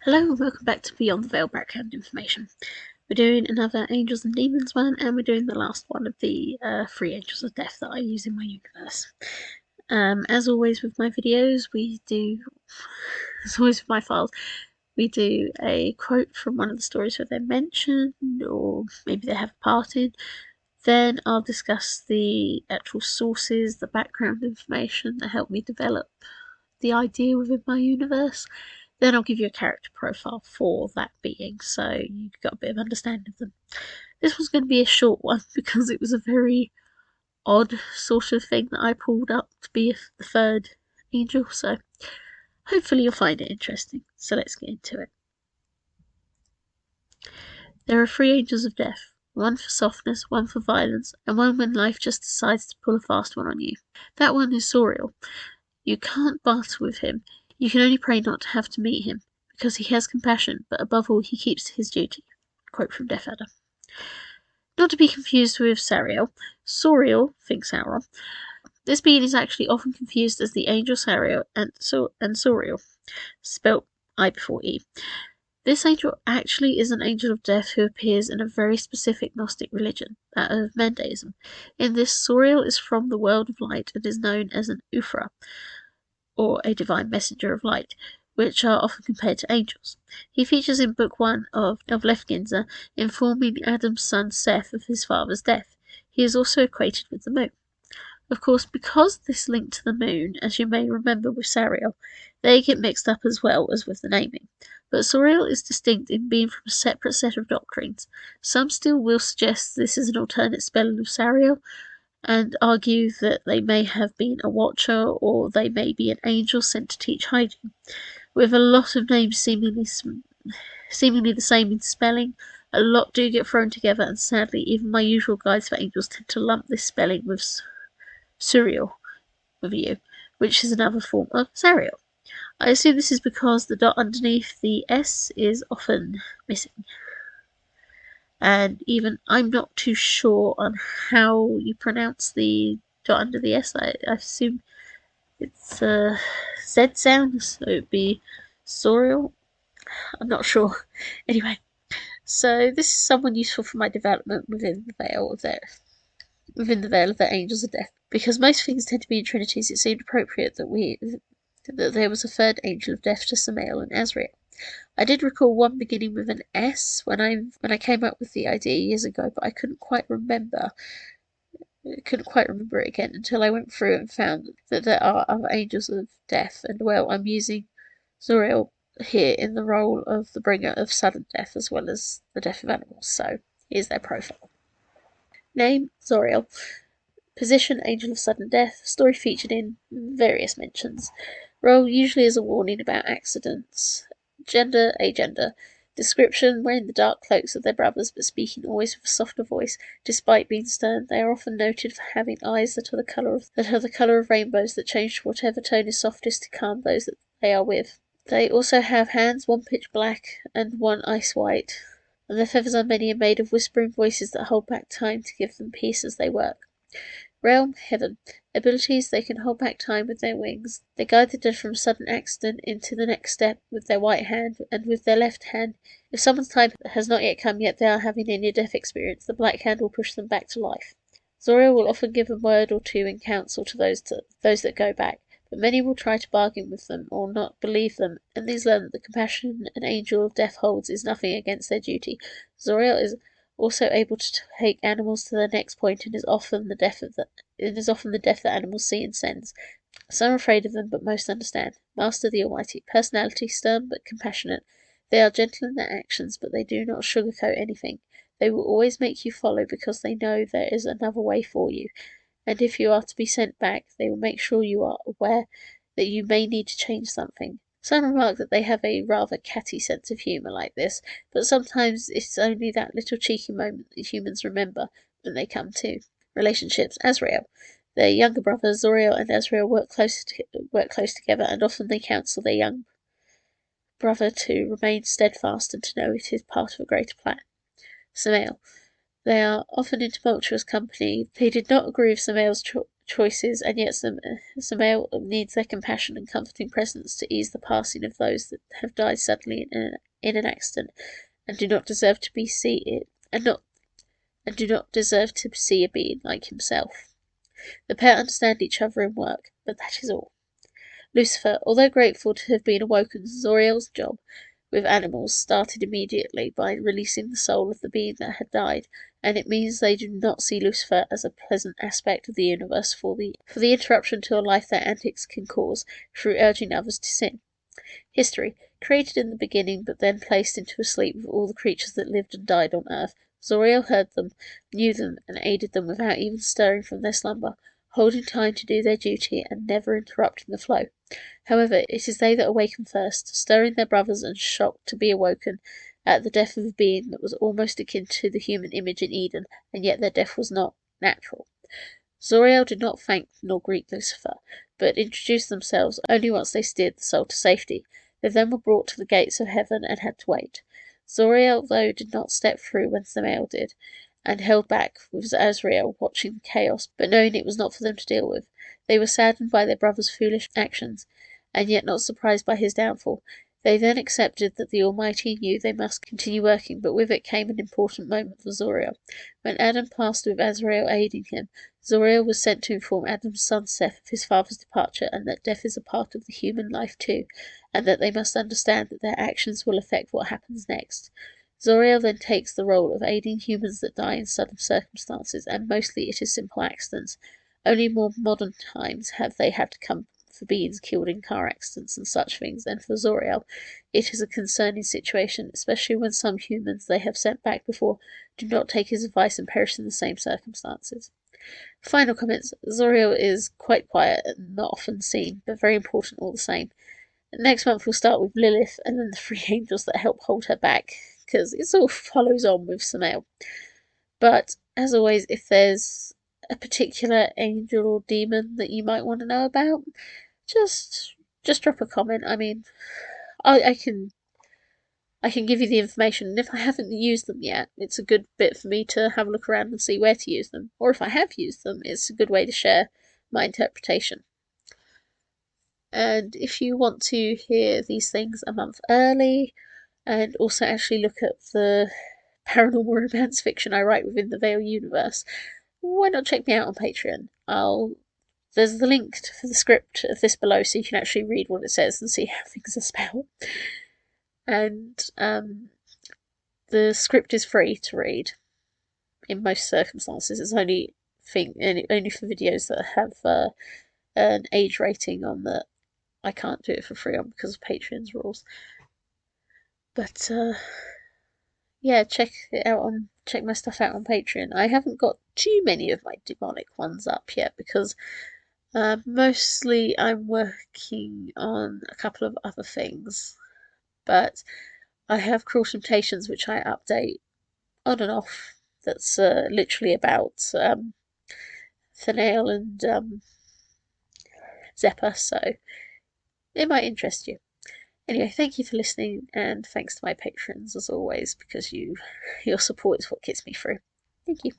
Hello and welcome back to Beyond the Veil background information. We're doing another Angels and Demons one, and we're doing the last one of the 3 Angels of Death that I use in my universe. As always with my videos, as always with my files, we do a quote from one of the stories where they're mentioned, or maybe they have a part in. Then I'll discuss the actual sources, the background information that helped me develop the idea within my universe. Then I'll give you a character profile for that being, so you've got a bit of understanding of them. This was going to be a short one because it was a very odd sort of thing that I pulled up to be the third angel, so hopefully you'll find it interesting. So let's get into it. There are 3 angels of death. One for softness, one for violence, and one when life just decides to pull a fast one on you. That one is Ṣaureil. You can't barter with him. You can only pray not to have to meet him, because he has compassion, but above all he keeps to his duty. Quote from Death Adder. Not to be confused with Ṣaureil. Ṣaureil, think Sauron. This being is actually often confused as the angel Ṣaureil and Ṣaureil, spelt I before E. This angel actually is an angel of death who appears in a very specific Gnostic religion, that of Mandaism. In this, Ṣaureil is from the world of light and is known as an Ufra, or a divine messenger of light, which are often compared to angels. He features in Book 1 of Lefginza, informing Adam's son Seth of his father's death. He is also equated with the moon. Of course, because this link to the moon, as you may remember with Ṣaureil, they get mixed up as well as with the naming. But Ṣaureil is distinct in being from a separate set of doctrines. Some still will suggest this is an alternate spelling of Ṣaureil, and argue that they may have been a watcher or they may be an angel sent to teach hygiene. With a lot of names seemingly the same in spelling, a lot do get thrown together, and sadly even my usual guides for angels tend to lump this spelling with Ṣaureil with you, which is another form of Ṣaureil. I assume this is because the dot underneath the S is often missing. And even I'm not too sure on how you pronounce the dot under the S. I assume it's a Z sound, so it'd be Ṣaureil. I'm not sure. Anyway, so this is someone useful for my development within the veil of the angels of death. Because most things tend to be in trinities, it seemed appropriate that there was a third angel of death to Ṣaureil and Azrael. I did recall one beginning with an S when I came up with the idea years ago, but I couldn't quite remember it again until I went through and found that there are other angels of death, and well, I'm using Ṣaureil here in the role of the bringer of sudden death as well as the death of animals. So here's their profile. Name Ṣaureil. Position angel of sudden death. Story featured in various mentions. Role usually as a warning about accidents. Gender, agender. Description, wearing the dark cloaks of their brothers, but speaking always with a softer voice. Despite being stern, they are often noted for having eyes that are the colour of rainbows that change to whatever tone is softest to calm those that they are with. They also have hands, one pitch black and one ice white, and their feathers are many and made of whispering voices that hold back time to give them peace as they work. Realm, heaven. Abilities, they can hold back time with their wings. They guide the dead from a sudden accident into the next step with their right hand, and with their left hand. If someone's time has not yet come, yet they are having a near-death experience, the black hand will push them back to life. Ṣaureil will often give a word or two in counsel to those that go back, but many will try to bargain with them or not believe them, and these learn that the compassion an angel of death holds is nothing against their duty. Ṣaureil is also able to take animals to their next point, and is often the death that animals see and sense. Some are afraid of them, but most understand. Master the Almighty. Personality stern but compassionate. They are gentle in their actions, but they do not sugarcoat anything. They will always make you follow because they know there is another way for you, and if you are to be sent back, they will make sure you are aware that you may need to change something. Some remark that they have a rather catty sense of humour like this, but sometimes it's only that little cheeky moment that humans remember when they come to. Relationships. Azrael. Their younger brothers, Ṣaureil and Azrael, work close together, and often they counsel their young brother to remain steadfast and to know it is part of a greater plan. Ṣaureil. They are often in tumultuous company. They did not agree with Ṣaureil's choices, and yet Ṣaureil needs their compassion and comforting presence to ease the passing of those that have died suddenly in an accident, and do not deserve to be see and do not deserve to see a being like himself. The pair understand each other in work, but that is all. Lucifer, although grateful to have been awoken, Ṣaureil's job with animals started immediately by releasing the soul of the being that had died, and it means they do not see Lucifer as a pleasant aspect of the universe for the interruption to a life their antics can cause through urging others to sin. History. Created in the beginning, but then placed into a sleep with all the creatures that lived and died on earth, Ṣaureil heard them, knew them, and aided them without even stirring from their slumber, holding time to do their duty and never interrupting the flow. However, it is they that awaken first, stirring their brothers and shocked to be awoken at the death of a being that was almost akin to the human image in Eden, and yet their death was not natural. Ṣaureil did not thank nor greet Lucifer, but introduced themselves only once they steered the soul to safety. They then were brought to the gates of heaven and had to wait. Ṣaureil, though, did not step through when Ṣaureil did, and held back, with Azrael watching the chaos, but knowing it was not for them to deal with. They were saddened by their brother's foolish actions, and yet not surprised by his downfall. They then accepted that the Almighty knew they must continue working, but with it came an important moment for Ṣaureil. When Adam passed with Azrael aiding him, Ṣaureil was sent to inform Adam's son Seth of his father's departure, and that death is a part of the human life too, and that they must understand that their actions will affect what happens next. Ṣaureil then takes the role of aiding humans that die in sudden circumstances, and mostly it is simple accidents. Only in more modern times have they had to come for beings killed in car accidents and such things, and for Ṣaureil it is a concerning situation, especially when some humans they have sent back before do not take his advice and perish in the same circumstances. Final comments. Ṣaureil is quite quiet and not often seen, but very important all the same. Next month we'll start with Lilith and then the three angels that help hold her back, because it all follows on with Ṣaureil. But, as always, if there's a particular angel or demon that you might want to know about, just drop a comment. I mean, I can give you the information, and if I haven't used them yet, it's a good bit for me to have a look around and see where to use them. Or if I have used them, it's a good way to share my interpretation. And if you want to hear these things a month early, and also actually look at the paranormal romance fiction I write within the Veil universe, why not check me out on Patreon? There's the link for the script of this below, so you can actually read what it says and see how things are spelled. And the script is free to read in most circumstances. It's only for videos that have an age rating on that I can't do it for free on because of Patreon's rules. But yeah, check my stuff out on Patreon. I haven't got too many of my demonic ones up yet because mostly I'm working on a couple of other things, but I have Cruel Temptations which I update on and off. That's literally about Thanael and Zeppa, so it might interest you. Anyway, thank you for listening, and thanks to my patrons as always, because your support is what gets me through. Thank you.